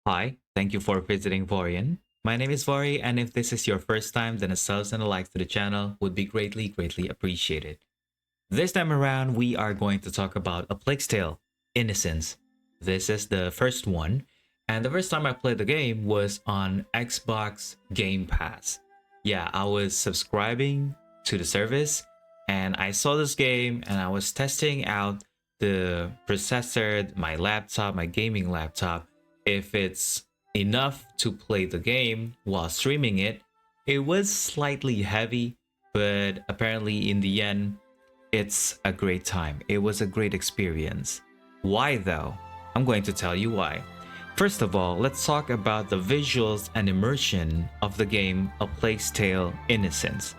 Hi, thank you for visiting Vorian. My name is Vori, and if this is your first time, then a subs and a like to the channel would be greatly appreciated. This time around, we are going to talk about A Plague's Tale Innocence. This is the first one, and the first time I played the game was on Xbox Game Pass. Yeah, I was subscribing to the service, and I saw this game, and I was testing out the processor, my laptop, my gaming laptop, if it's enough to play the game while streaming it. It was slightly heavy, but apparently in the end, it's a great time. It was a great experience. Why though? I'm going to tell you why. First of all, let's talk about the visuals and immersion of the game A Plague's Tale Innocence.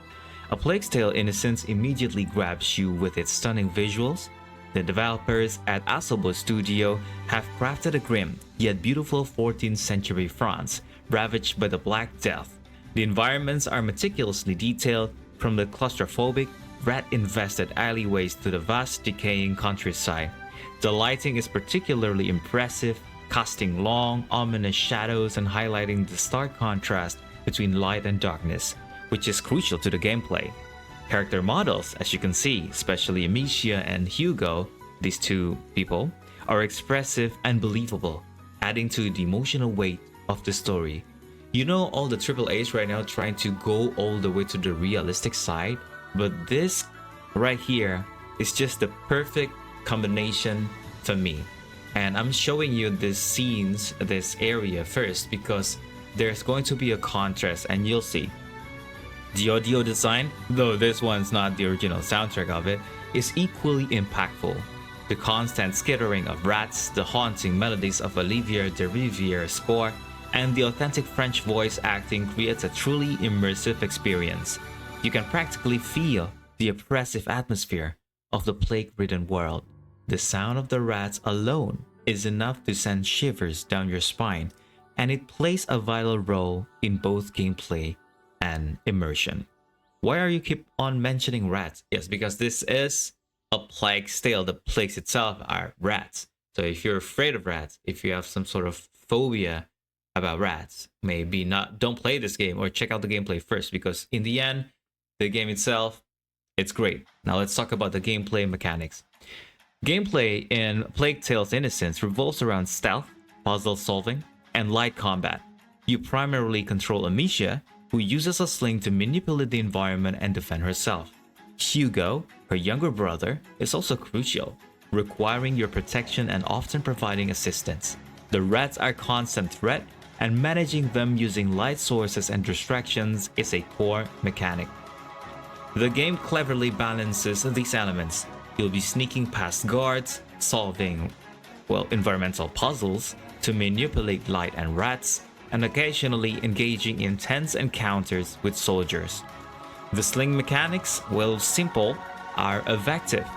A Plague's Tale Innocence immediately grabs you with its stunning visuals. The developers at Asobo Studio have crafted a grim yet beautiful 14th century France, ravaged by the Black Death. The environments are meticulously detailed, from the claustrophobic, rat-infested alleyways to the vast decaying countryside. The lighting is particularly impressive, casting long, ominous shadows and highlighting the stark contrast between light and darkness, which is crucial to the gameplay. Character models, as you can see, especially Amicia and Hugo, these two people, are expressive and believable, adding to the emotional weight of the story. You know, all the AAAs right now trying to go all the way to the realistic side, but this right here is just the perfect combination for me. And I'm showing you these scenes, this area first, because there's going to be a contrast and you'll see. The audio design, though this one's not the original soundtrack of it, is equally impactful. The constant skittering of rats, the haunting melodies of Olivier de Riviere's score, and the authentic French voice acting creates a truly immersive experience. You can practically feel the oppressive atmosphere of the plague-ridden world. The sound of the rats alone is enough to send shivers down your spine, and it plays a vital role in both gameplay and immersion. Why are you keep on mentioning rats? Yes, because this is a Plague's Tale. The plagues itself are rats. So if you're afraid of rats, if you have some sort of phobia about rats, maybe not, don't play this game or check out the gameplay first, because in the end, the game itself, it's great. Now let's talk about the gameplay mechanics. Gameplay in Plague Tale's Innocence revolves around stealth, puzzle solving, and light combat. You primarily control Amicia, who uses a sling to manipulate the environment and defend herself. Hugo, her younger brother, is also crucial, requiring your protection and often providing assistance. The rats are a constant threat, and managing them using light sources and distractions is a core mechanic. The game cleverly balances these elements. You'll be sneaking past guards, solving, environmental puzzles to manipulate light and rats, and occasionally engaging in tense encounters with soldiers. The sling mechanics, while simple, are effective,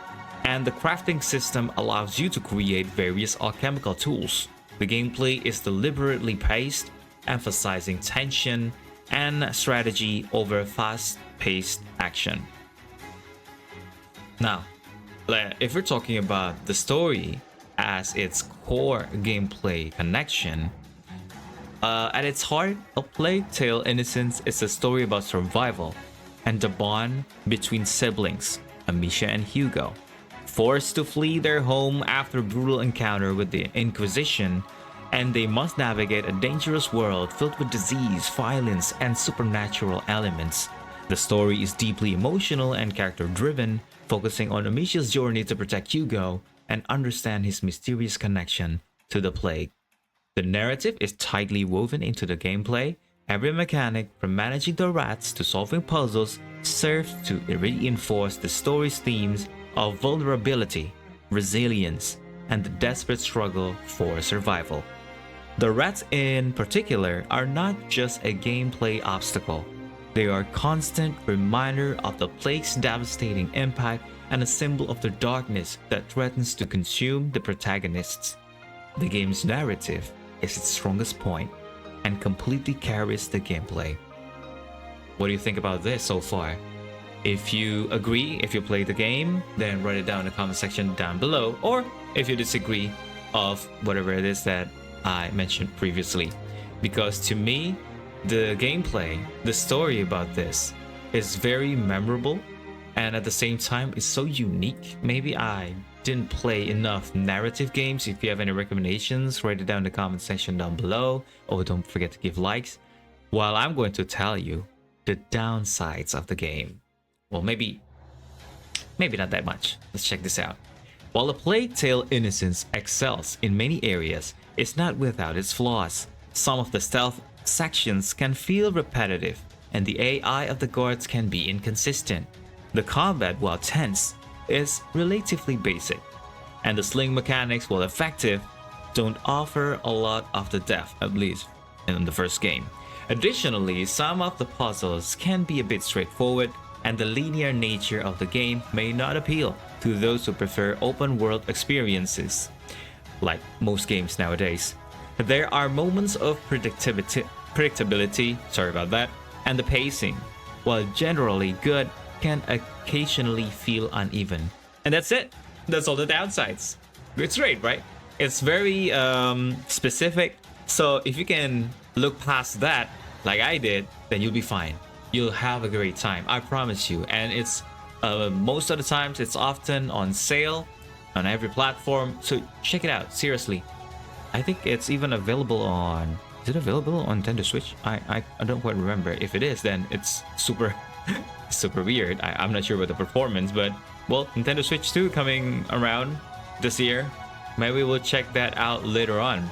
and the crafting system allows you to create various alchemical tools. The gameplay is deliberately paced, emphasizing tension and strategy over fast-paced action. Now, if we're talking about the story as its core gameplay connection, at its heart, A Plague Tale Innocence is a story about survival and the bond between siblings, Amicia and Hugo. Forced to flee their home after a brutal encounter with the Inquisition, and they must navigate a dangerous world filled with disease, violence, and supernatural elements. The story is deeply emotional and character-driven, focusing on Amicia's journey to protect Hugo and understand his mysterious connection to the plague. The narrative is tightly woven into the gameplay. Every mechanic, from managing the rats to solving puzzles, serves to reinforce the story's themes of vulnerability, resilience, and the desperate struggle for survival. The rats in particular are not just a gameplay obstacle. They are a constant reminder of the plague's devastating impact and a symbol of the darkness that threatens to consume the protagonists. The game's narrative is its strongest point and completely carries the gameplay. What do you think about this so far? If you agree, if you play the game, then write it down in the comment section down below, or if you disagree of whatever it is that I mentioned previously. Because to me, the gameplay, the story about this is very memorable, and at the same time it's so unique. Maybe I didn't play enough narrative games. If you have any recommendations, write it down in the comment section down below. Oh, don't forget to give likes. While I'm going to tell you the downsides of the game. Well, maybe not that much. Let's check this out. While A Plague Tale: Innocence excels in many areas, it's not without its flaws. Some of the stealth sections can feel repetitive, and the AI of the guards can be inconsistent. The combat, while tense, is relatively basic, and the sling mechanics, while effective, don't offer a lot of the depth, at least in the first game. Additionally, some of the puzzles can be a bit straightforward, and the linear nature of the game may not appeal to those who prefer open world experiences, like most games nowadays. There are moments of predictability, sorry about that, and the pacing, while generally good, can occasionally feel uneven. And that's it. That's all the downsides. It's great, right? It's very specific. So if you can look past that, like I did, then you'll be fine. You'll have a great time, I promise you. And it's most of the times it's often on sale on every platform. So check it out, seriously. I think it's even available on. Is it available on Nintendo Switch? I don't quite remember. If it is, then it's super super weird. I'm not sure about the performance, but well, Nintendo Switch 2 coming around this year. Maybe we'll check that out later on.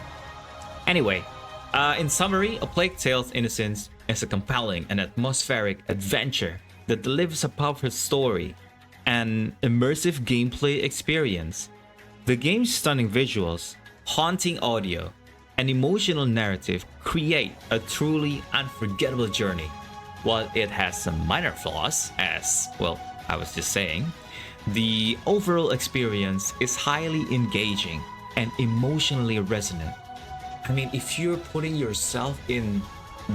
Anyway, in summary, A Plague Tale: Innocence is a compelling and atmospheric adventure that delivers a powerful story and immersive gameplay experience. The game's stunning visuals, haunting audio, and emotional narrative create a truly unforgettable journey. While it has some minor flaws, as, well, I was just saying, the overall experience is highly engaging and emotionally resonant. I mean, if you're putting yourself in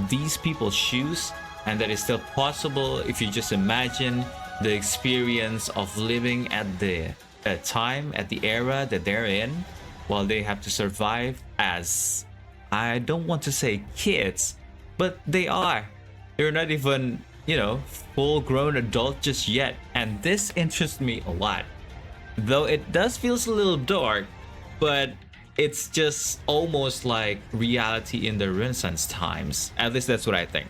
these people's shoes, and that is still possible if you just imagine the experience of living at the time, at the era that they're in, while they have to survive as, I don't want to say kids, but they are. They're not even, full-grown adult just yet, and this interests me a lot. Though it does feel a little dark, but it's just almost like reality in the Renaissance times. At least that's what I think.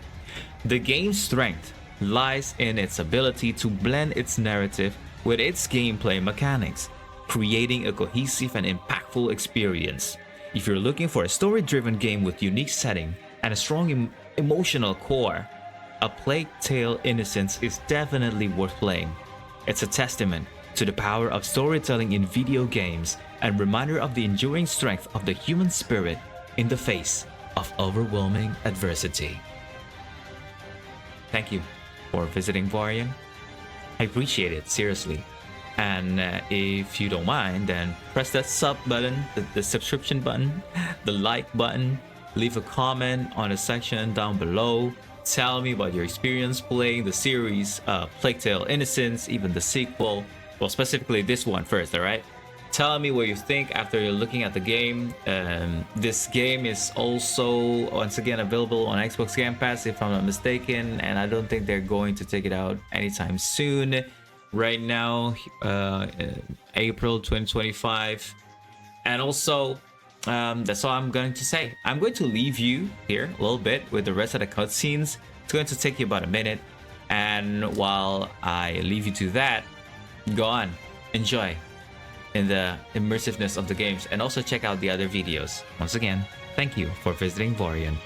The game's strength lies in its ability to blend its narrative with its gameplay mechanics, creating a cohesive and impactful experience. If you're looking for a story-driven game with unique setting and a strong emotional core, A Plague Tale: Innocence is definitely worth playing. It's a testament to the power of storytelling in video games and reminder of the enduring strength of the human spirit in the face of overwhelming adversity. Thank you for visiting Varian. I appreciate it, seriously. And if you don't mind, then press that sub button, the subscription button, the like button, leave a comment on the section down below. Tell me about your experience playing the series, Plague Tale: Innocence, even the sequel. Well, specifically this one first, alright? Tell me what you think after you're looking at the game. This game is also, once again, available on Xbox Game Pass, if I'm not mistaken, and I don't think they're going to take it out anytime soon. Right now, April 2025. And also, that's all I'm going to say. I'm going to leave you here a little bit with the rest of the cutscenes. It's going to take you about a minute. And while I leave you to that, go on, enjoy in the immersiveness of the games, and also check out the other videos. Once again, thank you for visiting Varian.